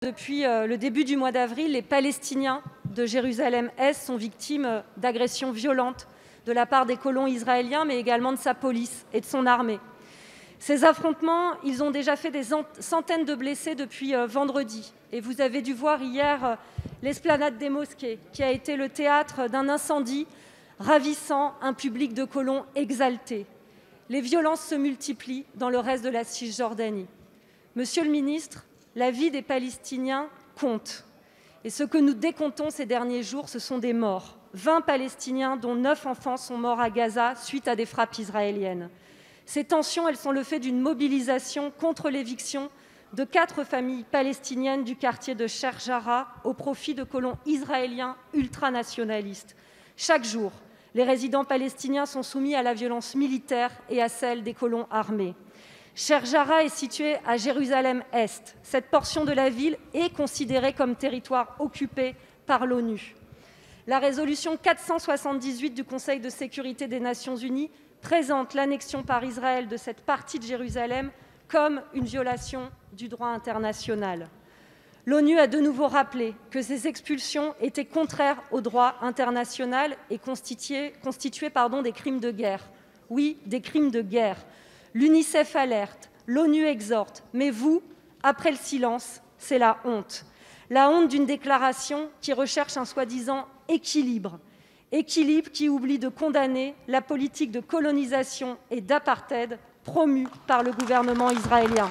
Depuis le début du mois d'avril, les Palestiniens de Jérusalem-Est sont victimes d'agressions violentes de la part des colons israéliens, mais également de sa police et de son armée. Ces affrontements, ils ont déjà fait des centaines de blessés depuis vendredi. Et vous avez dû voir hier l'esplanade des mosquées, qui a été le théâtre d'un incendie ravissant un public de colons exaltés. Les violences se multiplient dans le reste de la Cisjordanie. Monsieur le ministre, la vie des Palestiniens compte. Et ce que nous décomptons ces derniers jours, ce sont des morts. 20 Palestiniens, dont 9 enfants, sont morts à Gaza suite à des frappes israéliennes. Ces tensions, elles sont le fait d'une mobilisation contre l'éviction de 4 familles palestiniennes du quartier de Sheikh Jarrah au profit de colons israéliens ultranationalistes. Chaque jour, les résidents palestiniens sont soumis à la violence militaire et à celle des colons armés. Sheikh Jarrah est situé à Jérusalem-Est. Cette portion de la ville est considérée comme territoire occupé par l'ONU. La résolution 478 du Conseil de sécurité des Nations unies présente l'annexion par Israël de cette partie de Jérusalem comme une violation du droit international. L'ONU a de nouveau rappelé que ces expulsions étaient contraires au droit international et constituaient des crimes de guerre. Oui, des crimes de guerre. L'UNICEF alerte, l'ONU exhorte, mais vous, après le silence, c'est la honte. La honte d'une déclaration qui recherche un soi-disant équilibre qui oublie de condamner la politique de colonisation et d'apartheid promue par le gouvernement israélien.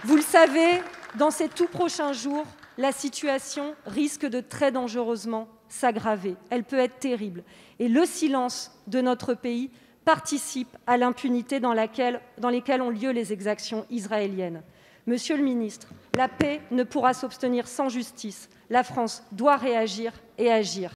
Vous le savez, dans ces tout prochains jours, la situation risque de très dangereusement s'aggraver. Elle peut être terrible. Et le silence de notre pays participe à l'impunité dans laquelle ont lieu les exactions israéliennes. Monsieur le ministre, la paix ne pourra s'obtenir sans justice. La France doit réagir et agir.